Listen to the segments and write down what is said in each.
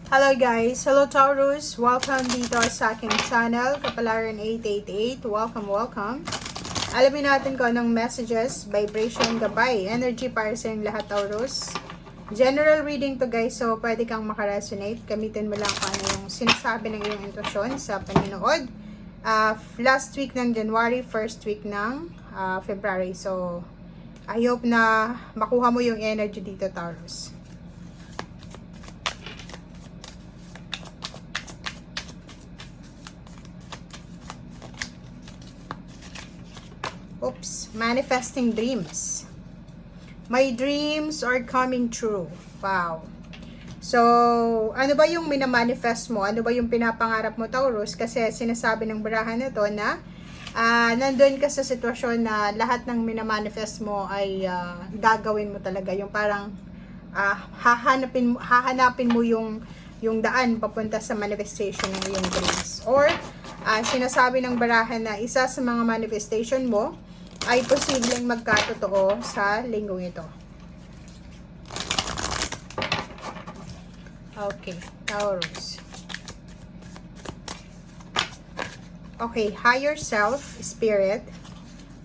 Hello guys! Hello Taurus! Welcome dito sa aking channel, Kapalaran 888. Welcome! Alamin natin kung anong messages, vibration, gabay, energy para sa inyong lahat Taurus. General reading to guys, so pwede kang makaresonate. Gamitin mo lang kung ano yung sinasabi ng iyong intuition sa paninood. Last week ng January, first week ng February. So, I hope na makuha mo yung energy dito Taurus. Oops, manifesting dreams. My dreams are coming true. Wow. So, ano ba yung minamanifest mo? Ano ba yung pinapangarap mo, Taurus? Kasi sinasabi ng barahan na to na nandun ka sa sitwasyon na lahat ng minamanifest mo ay gagawin mo talaga. Yung parang hahanapin mo yung daan papunta sa manifestation ng iyong dreams. Or, sinasabi ng barahan na isa sa mga manifestation mo ay posibleng magkatotoo sa linggong ito. Okay, Taurus. Okay, higher self, spirit.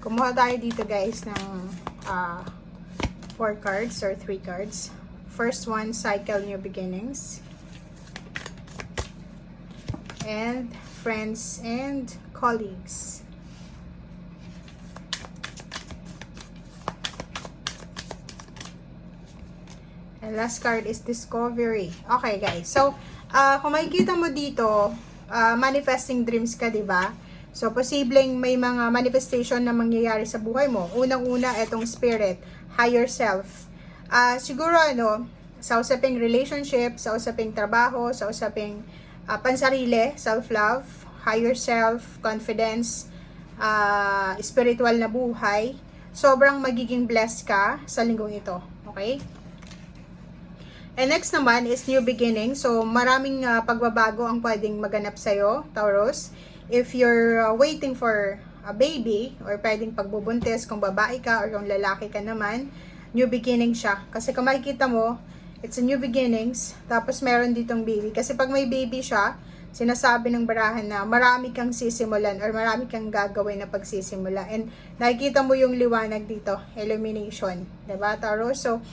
Kumuha tayo dito guys ng 4 cards or 3 cards. First one, cycle, new beginnings. And friends and colleagues. And last card is discovery. Okay guys, so kung makikita mo dito, manifesting dreams ka, diba? So posibleng may mga manifestation na mangyayari sa buhay mo. Unang-una, itong spirit, higher self. Siguro sa usaping relationship, sa usaping trabaho, sa usaping pansarili, self-love, higher self, confidence, spiritual na buhay, sobrang magiging blessed ka sa linggong ito. Okay? And next naman is new beginning. So, maraming pagbabago ang pwedeng maganap sa'yo, Taurus. If you're waiting for a baby, or pwedeng pagbubuntis kung babae ka or kung lalaki ka naman, new beginning siya. Kasi kung makikita mo, it's a new beginnings, tapos meron ditong baby. Kasi pag may baby siya, sinasabi ng barahan na marami kang sisimulan or marami kang gagawin na pagsisimula. And nakikita mo yung liwanag dito, illumination. Diba, Taurus? So,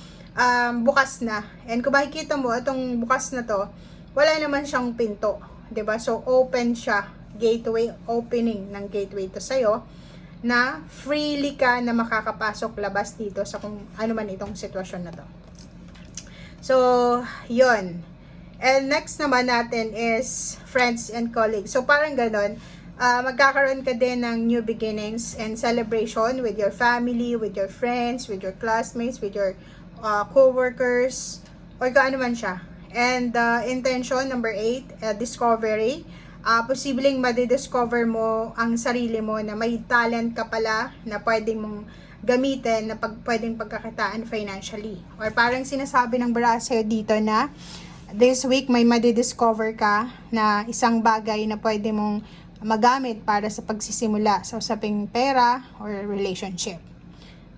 bukas na. And kung makikita mo, itong bukas na to, wala naman siyang pinto. 'Di ba? So, open siya. Gateway, opening ng gateway to sa'yo, na freely ka na makakapasok labas dito sa kung ano man itong sitwasyon na to. So, yon. And next naman natin is friends and colleagues. So, parang ganon. Magkakaroon ka din ng new beginnings and celebration with your family, with your friends, with your classmates, with your co-workers, or kung ano man siya. And intention, number 8, discovery. Posibleng madidiscover mo ang sarili mo na may talent ka pala na pwedeng mong gamitin na pwedeng pagkakitaan financially. Or parang sinasabi ng bara sa'yo dito na this week may madidiscover ka na isang bagay na pwede mong magamit para sa pagsisimula sa usaping pera or relationship.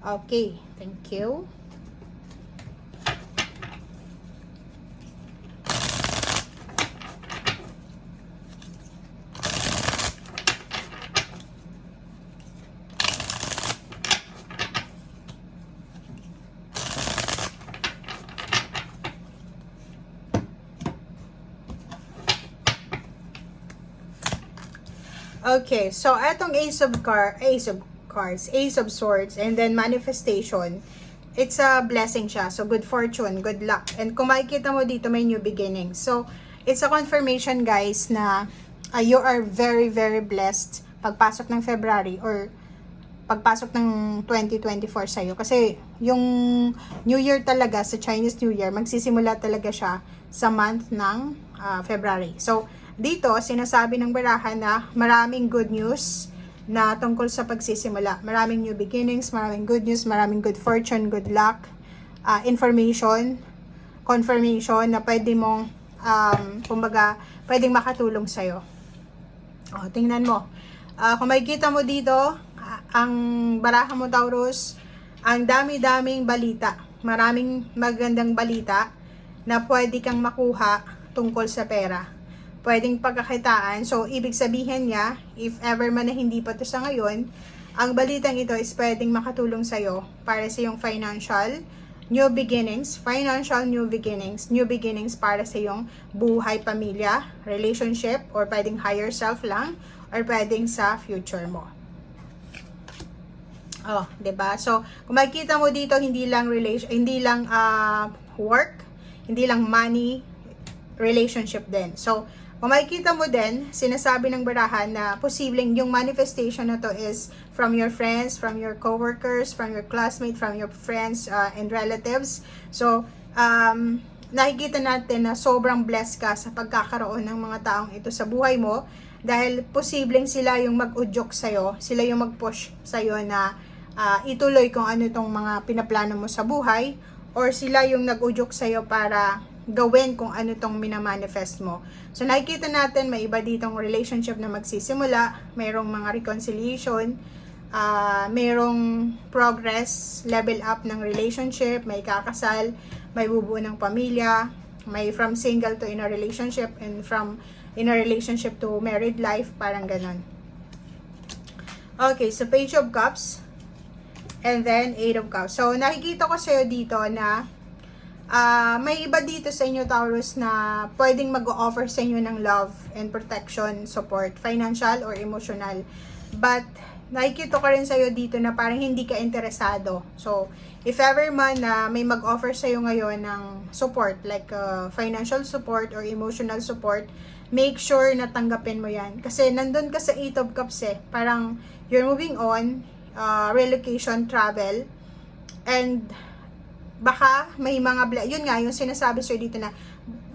Okay, thank you. Okay, so etong Ace of Cards, Ace of Swords, and then manifestation, it's a blessing siya. So, good fortune, good luck. And kung makikita mo dito, may new beginning. So, it's a confirmation, guys, na you are very, very blessed pagpasok ng February or pagpasok ng 2024 sa'yo. Kasi, yung New Year talaga, sa Chinese New Year, magsisimula talaga siya sa month ng February. So, dito, sinasabi ng barahan na maraming good news na tungkol sa pagsisimula. Maraming new beginnings, maraming good news, maraming good fortune, good luck, information, confirmation na pwede mong, kumbaga, pwedeng makatulong sa'yo. O, tingnan mo. Kung makikita mo dito, ang barahan mo, Taurus, ang dami-daming balita. Maraming magandang balita na pwede kang makuha tungkol sa pera. Pwedeng pagkakitaan. So, ibig sabihin niya, if ever man na hindi pa to sa ngayon, ang balitang ito is pwedeng makatulong sa'yo para sa iyong financial new beginnings, new beginnings para sa iyong buhay, pamilya, relationship, or pwedeng higher self lang, or pwedeng sa future mo. Oh, 'di ba? So, kung makikita mo dito, hindi lang work, hindi lang money, relationship din. So, kung makikita mo din, sinasabi ng barahan na posibleng yung manifestation na to is from your friends, from your coworkers, from your classmates, from your friends and relatives. So, nakikita natin na sobrang blessed ka sa pagkakaroon ng mga taong ito sa buhay mo dahil posibleng sila yung mag-udyok sa'yo, sila yung mag-push sa'yo na ituloy kung ano itong mga pinaplano mo sa buhay, or sila yung nag-udyok sa'yo para gawin kung ano itong minamanifest mo. So, nakikita natin, may iba ditong relationship na magsisimula, mayroong mga reconciliation, mayroong progress, level up ng relationship, may kakasal, may bubuo ng pamilya, may from single to in a relationship, and from in a relationship to married life, parang ganon. Okay, so Page of Cups, and then 8 of Cups. So, nakikita ko sa'yo dito na may iba dito sa inyo, Taurus, na pwedeng mag-offer sa inyo ng love and protection, support, financial or emotional. But, nakikita ko rin sa'yo dito na parang hindi ka interesado. So, if ever man na may mag-offer sa'yo ngayon ng support, like financial support or emotional support, make sure na tanggapin mo yan. Kasi nandun ka sa 8 of Cups Parang you're moving on, relocation, travel, and baka may mga, yun nga, yung sinasabi sa'yo dito na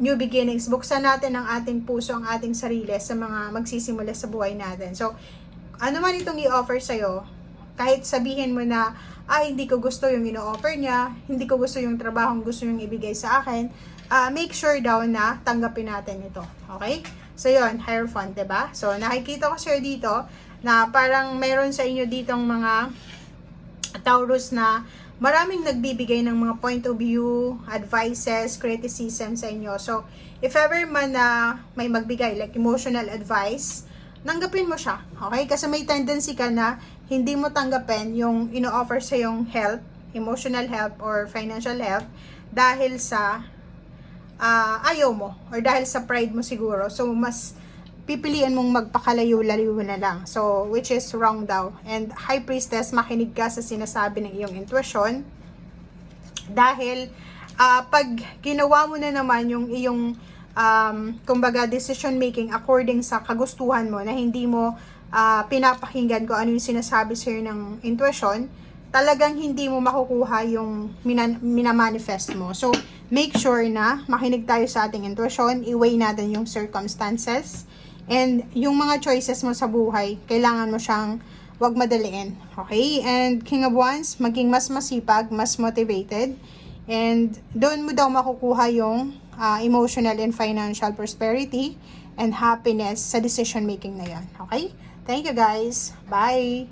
new beginnings, buksan natin ang ating puso, ang ating sarili sa mga magsisimula sa buhay natin. So, ano man itong i-offer sa'yo, kahit sabihin mo na, hindi ko gusto yung ino-offer niya, hindi ko gusto yung trabahong gusto yung ibigay sa akin, make sure daw na tanggapin natin ito. Okay? So, yun, Hierophant, diba? So, nakikita ko sa'yo dito na parang meron sa inyo ditong mga Taurus na maraming nagbibigay ng mga point of view, advices, criticism sa inyo. So, if ever man na may magbigay, like emotional advice, tanggapin mo siya. Okay? Kasi may tendency ka na hindi mo tanggapin yung ino-offer sa yung help, emotional help or financial help, dahil sa ayaw mo or dahil sa pride mo siguro. So, mas pipilian mong magpakalayo-layo na lang. So, which is wrong daw. And High Priestess, makinig ka sa sinasabi ng iyong intuition. Dahil, pag ginawa mo na naman yung iyong, kumbaga, decision making according sa kagustuhan mo, na hindi mo pinapakinggan kung ano yung sinasabi sa'yo ng intuition, talagang hindi mo makukuha yung minamanifest mo. So, make sure na makinig tayo sa ating intuition, i-weigh natin yung circumstances, and yung mga choices mo sa buhay, kailangan mo siyang wag madaliin. Okay? And King of Wands, maging mas masipag, mas motivated. And doon mo daw makukuha yung emotional and financial prosperity and happiness sa decision making na yan. Okay? Thank you guys. Bye!